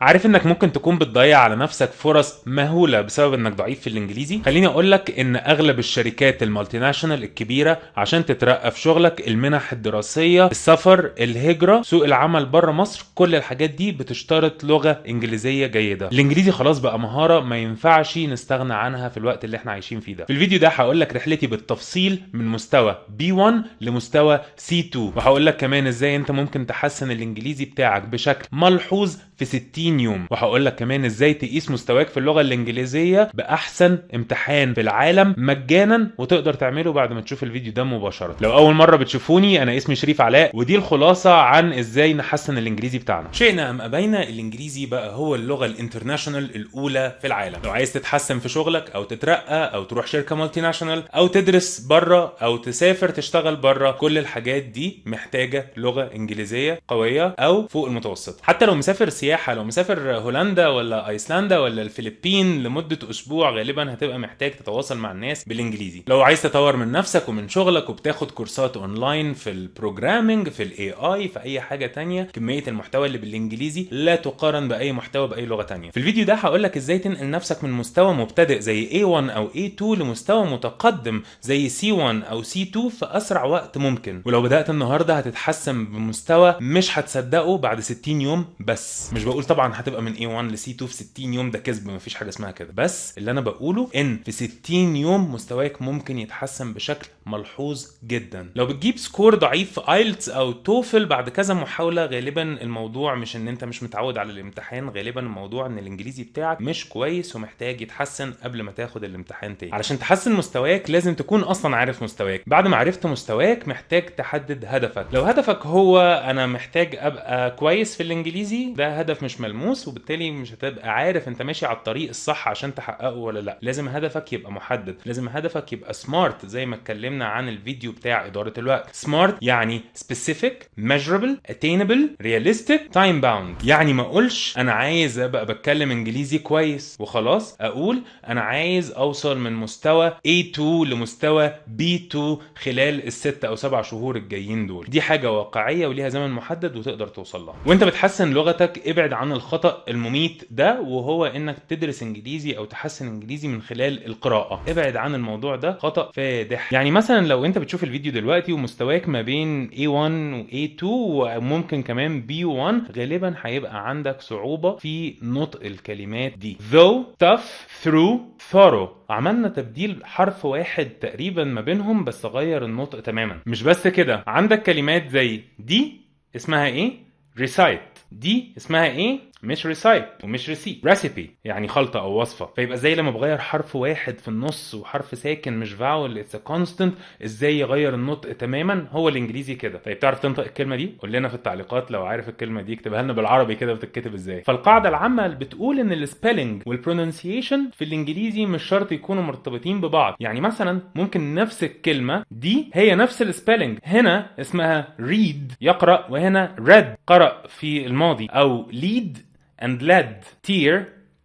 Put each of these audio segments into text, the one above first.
عارف انك ممكن تكون بتضيع على نفسك فرص مهولة بسبب انك ضعيف في الانجليزي؟ خليني اقولك ان اغلب الشركات المالتي ناشونال الكبيرة عشان تترقى في شغلك، المنح الدراسية، السفر، الهجرة، سوق العمل بره مصر، كل الحاجات دي بتشترط لغة انجليزية جيدة. الانجليزي خلاص بقى مهارة ما ينفعش نستغنى عنها في الوقت اللي احنا عايشين فيه ده. في الفيديو ده هقولك رحلتي بالتفصيل من مستوى B1 لمستوى C2، وهقولك كمان ازاي انت ممكن تحسن الانجليزي بتاعك بشكل ملحوظ في 60 يوم، وهقول لك كمان ازاي تقيس مستواك في اللغه الانجليزيه باحسن امتحان في العالم مجانا، وتقدر تعمله بعد ما تشوف الفيديو ده مباشره. لو اول مره بتشوفوني، انا اسمي شريف علاء، ودي الخلاصه عن ازاي نحسن الانجليزي بتاعنا. شئنا ام ابينا، الانجليزي بقى هو اللغه الانترناشونال الاولى في العالم. لو عايز تتحسن في شغلك او تترقى او تروح شركه مالتي ناشونال او تدرس بره او تسافر تشتغل بره، كل الحاجات دي محتاجه لغه انجليزيه قويه او فوق المتوسط. حتى لو مسافر سياحه، لو مسافر هولندا ولا ايسلندا ولا الفلبين لمده اسبوع، غالبا هتبقى محتاج تتواصل مع الناس بالانجليزي. لو عايز تطور من نفسك ومن شغلك وبتاخد كورسات اونلاين في البروجرامينج، في الاي اي، في اي حاجه تانية، كميه المحتوى اللي بالانجليزي لا تقارن باي محتوى باي لغه تانية. في الفيديو ده هقول لك ازاي تنقل نفسك من مستوى مبتدئ زي A1 او A2 لمستوى متقدم زي C1 او C2 في اسرع وقت ممكن. ولو بدات النهارده هتتحسن بمستوى مش هتصدقه بعد 60 يوم بس. مش بقول طبعا هتبقى من A1 ل C2 في 60 يوم، ده كذب، مفيش حاجه اسمها كده. بس اللي انا بقوله ان في 60 يوم مستواك ممكن يتحسن بشكل ملحوظ جدا. لو بتجيب سكور ضعيف في ايلتس او توفل بعد كذا محاوله، غالبا الموضوع مش ان انت مش متعود على الامتحان، غالبا الموضوع ان الانجليزي بتاعك مش كويس ومحتاج يتحسن قبل ما تاخد الامتحان تاني. علشان تحسن مستواك لازم تكون اصلا عارف مستواك. بعد ما عرفت مستواك محتاج تحدد هدفك. لو هدفك هو انا محتاج ابقى كويس في الانجليزي، ده هدف مش ملموس، وبالتالي مش هتبقى عارف انت ماشي على الطريق الصح عشان تحققه ولا لا. لازم هدفك يبقى محدد، لازم هدفك يبقى سمارت زي ما اتكلمنا عن الفيديو بتاع اداره الوقت. سمارت يعني specific, measurable, attainable, realistic, time bound. يعني ما اقولش انا عايز ابقى بتكلم انجليزي كويس وخلاص، اقول انا عايز اوصل من مستوى A2 لمستوى B2 خلال ال6 أو 7 شهور الجايين دول. دي حاجه واقعيه وليها زمن محدد وتقدر توصل لها. وانت بتحسن لغتك ابعد عن الخطأ المميت ده، وهو انك تدرس انجليزي او تحسن انجليزي من خلال القراءة. ابعد عن الموضوع ده، خطأ فادح. يعني مثلا لو انت بتشوف الفيديو دلوقتي ومستواك ما بين A1 و A2 وممكن كمان B1، غالبا هيبقى عندك صعوبة في نطق الكلمات دي. though, tough, through, thorough. عملنا تبديل حرف واحد تقريبا ما بينهم بس غير النطق تماما. مش بس كده، عندك كلمات زي دي اسمها ايه؟ recite. دي اسمها ايه؟ مش recite ومش receipt. recipe يعني خلطة او وصفة. فيبقى زي لما بغير حرف واحد في النص وحرف ساكن مش vowel it's a constant، ازاي يغير النطق تماما؟ هو الانجليزي كده. طيب تعرف تنطق الكلمة دي؟ قول لنا في التعليقات لو عارف الكلمة دي، اكتبها لنا بالعربي كده بتتكتب ازاي. فالقاعدة العامة بتقول ان السبيلنج والبروننسيشن في الانجليزي مش شرط يكونوا مرتبطين ببعض. يعني مثلا ممكن نفس الكلمة دي هي نفس السبيلنج، هنا اسمها read يقرأ، وهنا read قرأ في الماضي، او lead and led, tear,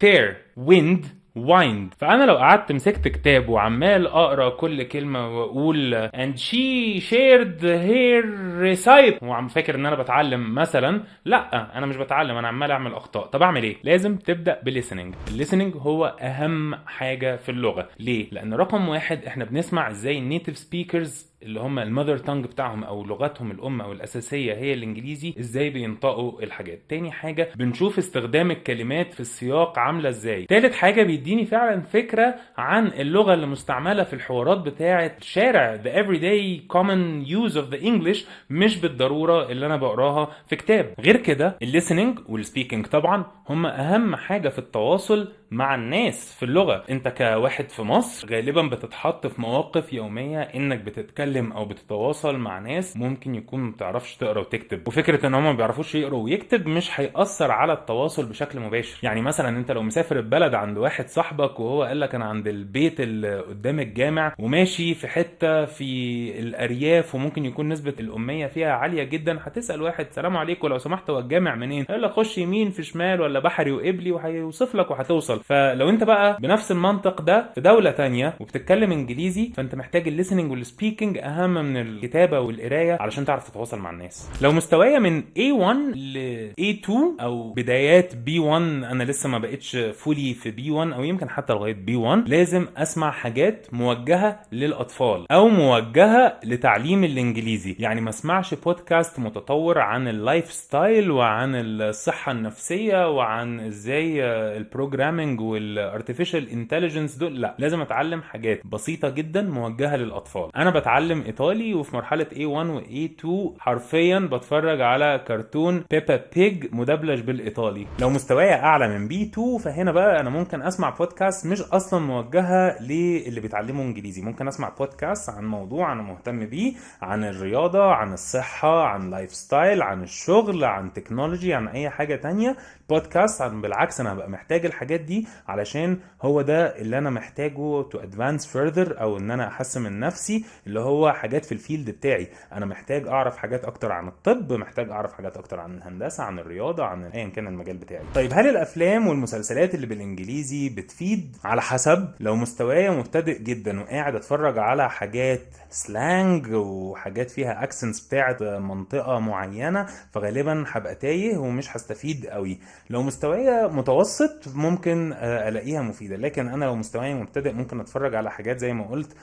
tear, wind, wind. فأنا لو قعدت مسكت كتاب وعمال أقرأ كل كلمة وأقول and she shared her recipe وعم فاكر إن أنا بتعلم مثلا، لا أنا مش بتعلم، أنا عمال أعمل أخطاء. طب أعمل إيه؟ لازم تبدأ بالlistening. الليسننج هو أهم حاجة في اللغة. ليه؟ لأن رقم واحد إحنا بنسمع إزاي النيتيف سبيكرز اللي هم المذر تانج بتاعهم او لغتهم الام او الاساسيه هي الانجليزي ازاي بينطقوا الحاجات. تاني حاجه بنشوف استخدام الكلمات في السياق عامله ازاي. تالت حاجه بيديني فعلا فكره عن اللغه اللي مستعمله في الحوارات بتاعه الشارع، the everyday common use of the English، مش بالضروره اللي انا بقراها في كتاب. غير كده الليسننج والسبيكنج طبعا هم اهم حاجه في التواصل مع الناس في اللغه. انت كواحد في مصر غالبا بتتحط في مواقف يوميه انك بتتكلم او بتتواصل مع ناس ممكن يكون ما بتعرفش تقرا وتكتب، وفكره ان هم ما بيعرفوش يقروا ويكتب مش هيأثر على التواصل بشكل مباشر. يعني مثلا انت لو مسافر البلد عند واحد صاحبك وهو قال لك انا عند البيت اللي قدام الجامع، وماشي في حته في الارياف وممكن يكون نسبه الاميه فيها عاليه جدا، هتسال واحد سلام عليكم لو سمحت هو الجامع منين؟ هيقول لك خش يمين في شمال ولا بحري وقبلي، وهيوصف لك وهتوصل. فلو انت بقى بنفس المنطق ده في دولة تانية وبتتكلم انجليزي، فانت محتاج الليسننج والسبيكنج اهم من الكتابة والقراية علشان تعرف تتواصل مع الناس. لو مستوايا من A1 ل A2 او بدايات B1، انا لسه ما بقتش فولي في B1 او يمكن حتى لغاية B1، لازم اسمع حاجات موجهة للاطفال او موجهة لتعليم الانجليزي. يعني ما اسمعش بودكاست متطور عن اللايف ستايل وعن الصحة النفسية وعن ازاي البروجرامينج والارتفيشال انتليجنس دول، لا، لازم اتعلم حاجات بسيطة جدا موجهة للاطفال. انا بتعلم ايطالي وفي مرحلة A1 و A2 حرفيا بتفرج على كرتون بيبا بيج مدبلج بالايطالي. لو مستواي اعلى من B2، فهنا بقى انا ممكن اسمع بودكاست مش اصلا موجهة للي بيتعلموا انجليزي. ممكن اسمع بودكاست عن موضوع انا مهتم بيه، عن الرياضة، عن الصحة، عن لايف ستايل، عن الشغل، عن تكنولوجي، عن اي حاجة تانية. بودكاست بالعكس انا هبقى محتاج الحاجات دي علشان هو ده اللي انا محتاجه to advance further، او ان انا احسن من نفسي، اللي هو حاجات في الفيلد بتاعي. انا محتاج اعرف حاجات اكتر عن الطب، محتاج اعرف حاجات اكتر عن الهندسة، عن الرياضة، عن ايا كان المجال بتاعي. طيب هل الافلام والمسلسلات اللي بالانجليزي بتفيد؟ على حسب. لو مستوايا مبتدئ جدا وقاعد اتفرج على حاجات سلانج وحاجات فيها اكسنتس بتاعت منطقة معينة، فغالبا هبقى تايه ومش هستفيد قوي. لو مستوايا متوسط ممكن الاقيها مفيدة، لكن انا لو مستوايا مبتدئ ممكن اتفرج على حاجات زي ما قلت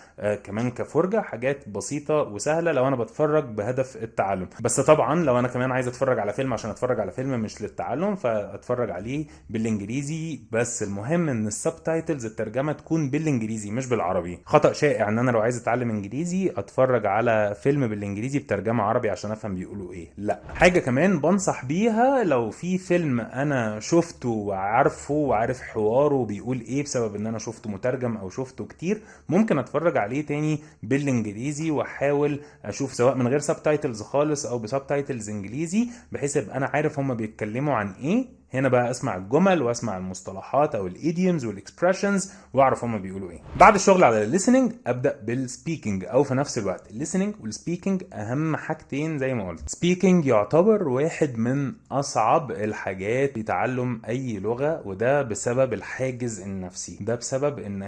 كمان كفرجة، حاجات بسيطة وسهلة لو انا بتفرج بهدف التعلم. بس طبعا لو انا كمان عايز اتفرج على فيلم عشان اتفرج على فيلم مش للتعلم، فاتفرج عليه بالانجليزي. بس المهم ان السبتايتلز الترجمة تكون بالانجليزي مش بالعربي. خطأ شائع ان انا لو عايز اتعلم انجليزي اتفرج على فيلم بالانجليزي بترجمة عربي عشان افهم بيقولوا ايه. لا. حاجة كمان بنصح بيها، لو في فيلم انا شفته وعارفه وعارف حواره بيقول ايه بسبب ان انا شفته مترجم او شفته كتير، ممكن اتفرج عليه تاني بالانجليزي واحاول اشوف سواء من غير سبتايتلز خالص او بسبتايتلز انجليزي، بحيث ابقى انا عارف هما بيتكلموا عن ايه. هنا بقى اسمع الجمل واسمع المصطلحات او الايديومز والاكسبريشنز واعرف هما بيقولوا ايه. بعد الشغل على الليسننج ابدا بالسبيكنج، او في نفس الوقت الليسننج والسبيكنج اهم حاجتين زي ما قلت. سبيكنج يعتبر واحد من اصعب الحاجات في تعلم اي لغه، وده بسبب الحاجز النفسي. ده بسبب ان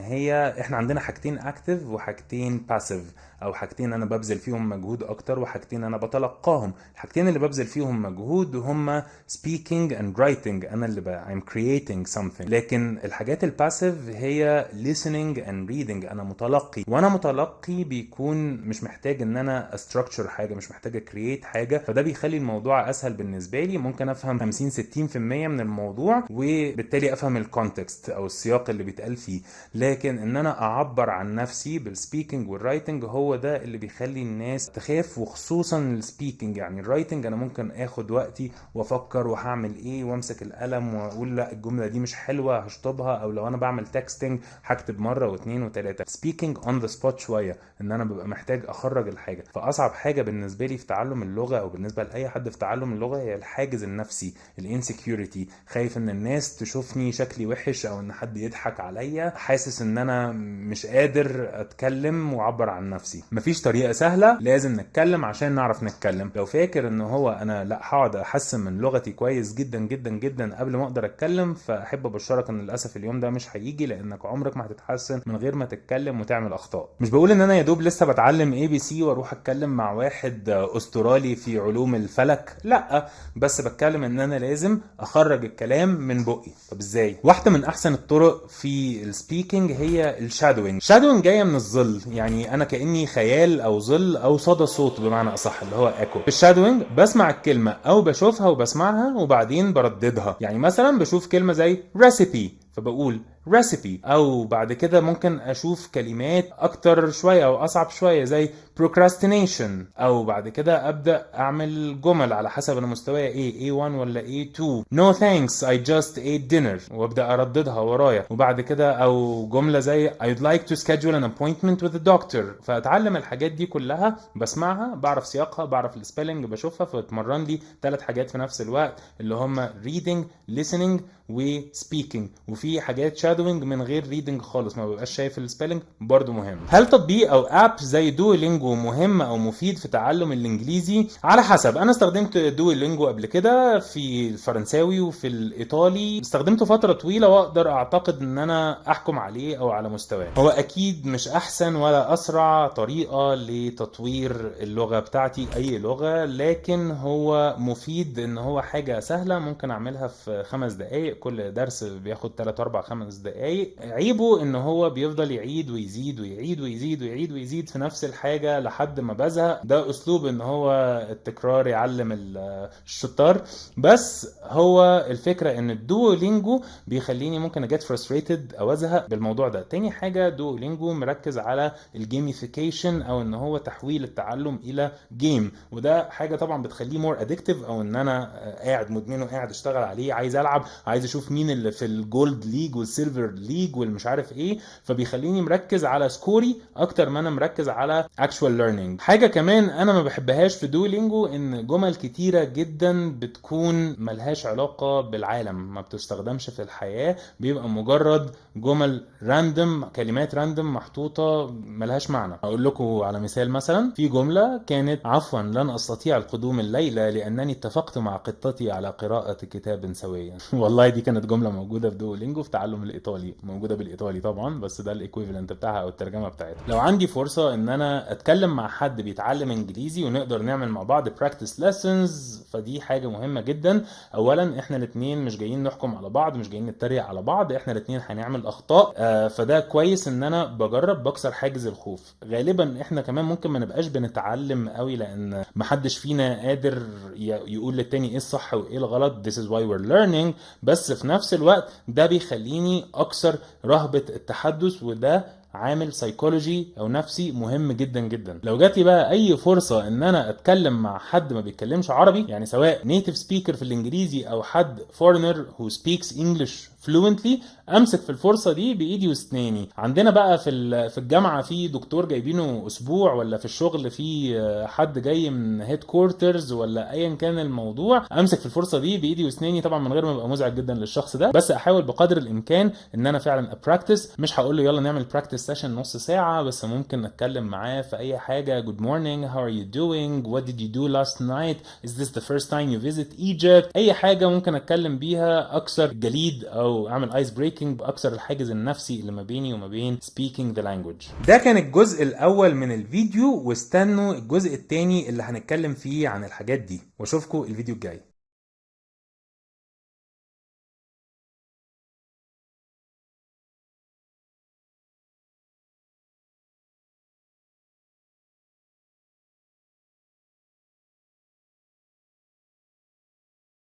احنا عندنا حاجتين اكتف وحاجتين باسيف، او حاجتين انا ببذل فيهم مجهود اكتر وحاجتين انا بتلقاهم. الحاجتين اللي ببذل فيهم مجهود هما speaking and writing، انا اللي I'm creating something. لكن الحاجات الباسيف هي listening and reading، انا متلقي، وانا متلقي بيكون مش محتاج ان انا structure حاجه، مش محتاج create حاجه، فده بيخلي الموضوع اسهل بالنسبه لي. ممكن افهم 50-60% من الموضوع وبالتالي افهم الكونتكست او السياق اللي بيتقال فيه. لكن ان انا اعبر عن نفسي بالسبيكنج والرايتنج هو ده اللي بيخلي الناس تخاف، وخصوصا السبيكنج. يعني الرايتنج انا ممكن اخد وقتي وافكر وهعمل ايه وامسك القلم واقول لا الجمله دي مش حلوه هشطبها، او لو انا بعمل تكستنج هكتب مره واثنين وثلاثه. سبيكنج اون ذا سبوت شويه، ان انا ببقى محتاج اخرج الحاجه. فاصعب حاجه بالنسبه لي في تعلم اللغه او بالنسبه لاي حد في تعلم اللغه هي الحاجز النفسي، الانسكيورتي. خايف ان الناس تشوفني شكلي وحش، او ان حد يضحك عليا، حاسس ان انا مش قادر اتكلم واعبر عن نفسي. مفيش طريقه سهله، لازم نتكلم عشان نعرف نتكلم. لو فاكر ان هو انا لا هقعد احسن من لغتي كويس جدا جدا جدا قبل ما اقدر اتكلم، فاحب ابشرك ان للاسف اليوم ده مش هيجي، لانك عمرك ما هتتحسن من غير ما تتكلم وتعمل اخطاء. مش بقول ان انا يا دوب لسه بتعلم ABC واروح اتكلم مع واحد استرالي في علوم الفلك، لا، بس بتكلم ان انا لازم اخرج الكلام من بقي. طب ازاي؟ واحده من احسن الطرق في السبيكنج هي الشادوينج. شادوينج جايه من الظل، يعني انا كاني خيال او ظل او صدى صوت بمعنى اصح، اللي هو ايكو. في الشادوينج بسمع الكلمه او بشوفها وبسمعها وبعدين برددها. يعني مثلا بشوف كلمه زي ريسيبي فبقول recipe، او بعد كده ممكن اشوف كلمات اكتر شوية او اصعب شوية زي procrastination، او بعد كده ابدأ اعمل جمل على حسب انا مستواي ايه، A1 ولا A2. no thanks I just ate dinner، وابدأ ارددها ورايا. وبعد كده او جملة زي I'd like to schedule an appointment with the doctor. فاتعلم الحاجات دي كلها، بسمعها، بعرف سياقها، بعرف السبيلنج، بشوفها، فتمرن لي 3 حاجات في نفس الوقت اللي هم reading listening وسبيكنج. وفي حاجات شادوينج من غير ريدنج خالص، ما ببقاش شايف السبيلنج، برضو مهم. هل تطبيق او اب زي دويلينجو دولينجو مهم او مفيد في تعلم الانجليزي؟ على حسب. انا استخدمت دولينجو قبل كده في الفرنساوي وفي الايطالي، استخدمته فترة طويلة واقدر اعتقد ان انا احكم عليه او على مستواه. هو اكيد مش احسن ولا اسرع طريقة لتطوير اللغة بتاعتي اي لغة، لكن هو مفيد ان هو حاجة سهلة ممكن اعملها في 5 دقايق. كل درس بياخد 3 4 5 دقايق. عيبه ان هو بيفضل يعيد ويزيد ويعيد ويزيد ويعيد ويزيد في نفس الحاجة لحد ما بزهق. ده اسلوب ان هو التكرار يعلم الشطار. بس هو الفكرة ان الدولينجو بيخليني ممكن اجيت فرستريتد او ازهق بالموضوع ده. تاني حاجة دولينجو مركز على الجيميفيكيشن او ان هو تحويل التعلم الى جيم، وده حاجة طبعا بتخليه مور ادكتيف، او ان انا قاعد مدمنه قاعد اشتغل عليه، عايز العب، عايز اشوف مين اللي في الجولد ليج والسيلفر ليج والمش عارف ايه. فبيخليني مركز على سكوري اكتر ما انا مركز على اكشوال ليرنينج. حاجة كمان انا ما بحبهاش في دولينجو ان جمل كتيرة جدا بتكون ملهاش علاقة بالعالم، ما بتستخدمش في الحياة، بيبقى مجرد جمل راندم، كلمات راندم محطوطة ملهاش معنى. اقول لكم على مثال. مثلا في جملة كانت: عفوا لن استطيع القدوم الليلة لانني اتفقت مع قطتي على قراءة كتاب سويا. والله دي كانت جملة موجودة في دولينجو في تعلم الايطالي، موجودة بالايطالي طبعا، بس ده الايكويفالنت بتاعها او الترجمة بتاعتها. لو عندي فرصة ان انا اتكلم مع حد بيتعلم انجليزي ونقدر نعمل مع بعض براكتس ليسنز، فدي حاجة مهمة جدا. اولا احنا الاثنين مش جايين نحكم على بعض، مش جايين نتريق على بعض، احنا الاثنين هنعمل اخطاء. فده كويس ان انا بجرب بكسر حاجز الخوف. غالبا احنا كمان ممكن ما نبقاش بنتعلم قوي لان محدش فينا قادر يقول للتاني ايه الصح وايه الغلط. This is why we're learning. بس في نفس الوقت ده بيخليني اكسر رهبة التحدث، وده عامل سايكولوجي او نفسي مهم جدا جدا. لو جات لي بقى اي فرصه ان انا اتكلم مع حد ما بيتكلمش عربي، يعني سواء نيتيف سبيكر في الانجليزي او حد فورنر هو سبيكس انجلش فلوينتلي، امسك في الفرصه دي بايدي واسناني. عندنا بقى في الجامعه في دكتور جايبينه اسبوع، ولا في الشغل في حد جاي من هيد كوارترز، ولا ايا كان الموضوع، امسك في الفرصه دي بايدي واسناني، طبعا من غير ما ابقى مزعج جدا للشخص ده، بس احاول بقدر الامكان ان انا فعلا ابراكتس. مش هقول له يلا نعمل براكتس سيشن نص ساعه، بس ممكن اتكلم معاه في اي حاجه: good morning, how are you doing, what did you do last night, is this the first time you visit Egypt. اي حاجه ممكن اتكلم بيها اكسر جليد او اعمل ايس بريكنج، اكسر الحاجز النفسي اللي ما بيني وما بين speaking the language. ده كان الجزء الاول من الفيديو، واستنوا الجزء الثاني اللي هنتكلم فيه عن الحاجات دي، واشوفكم الفيديو الجاي.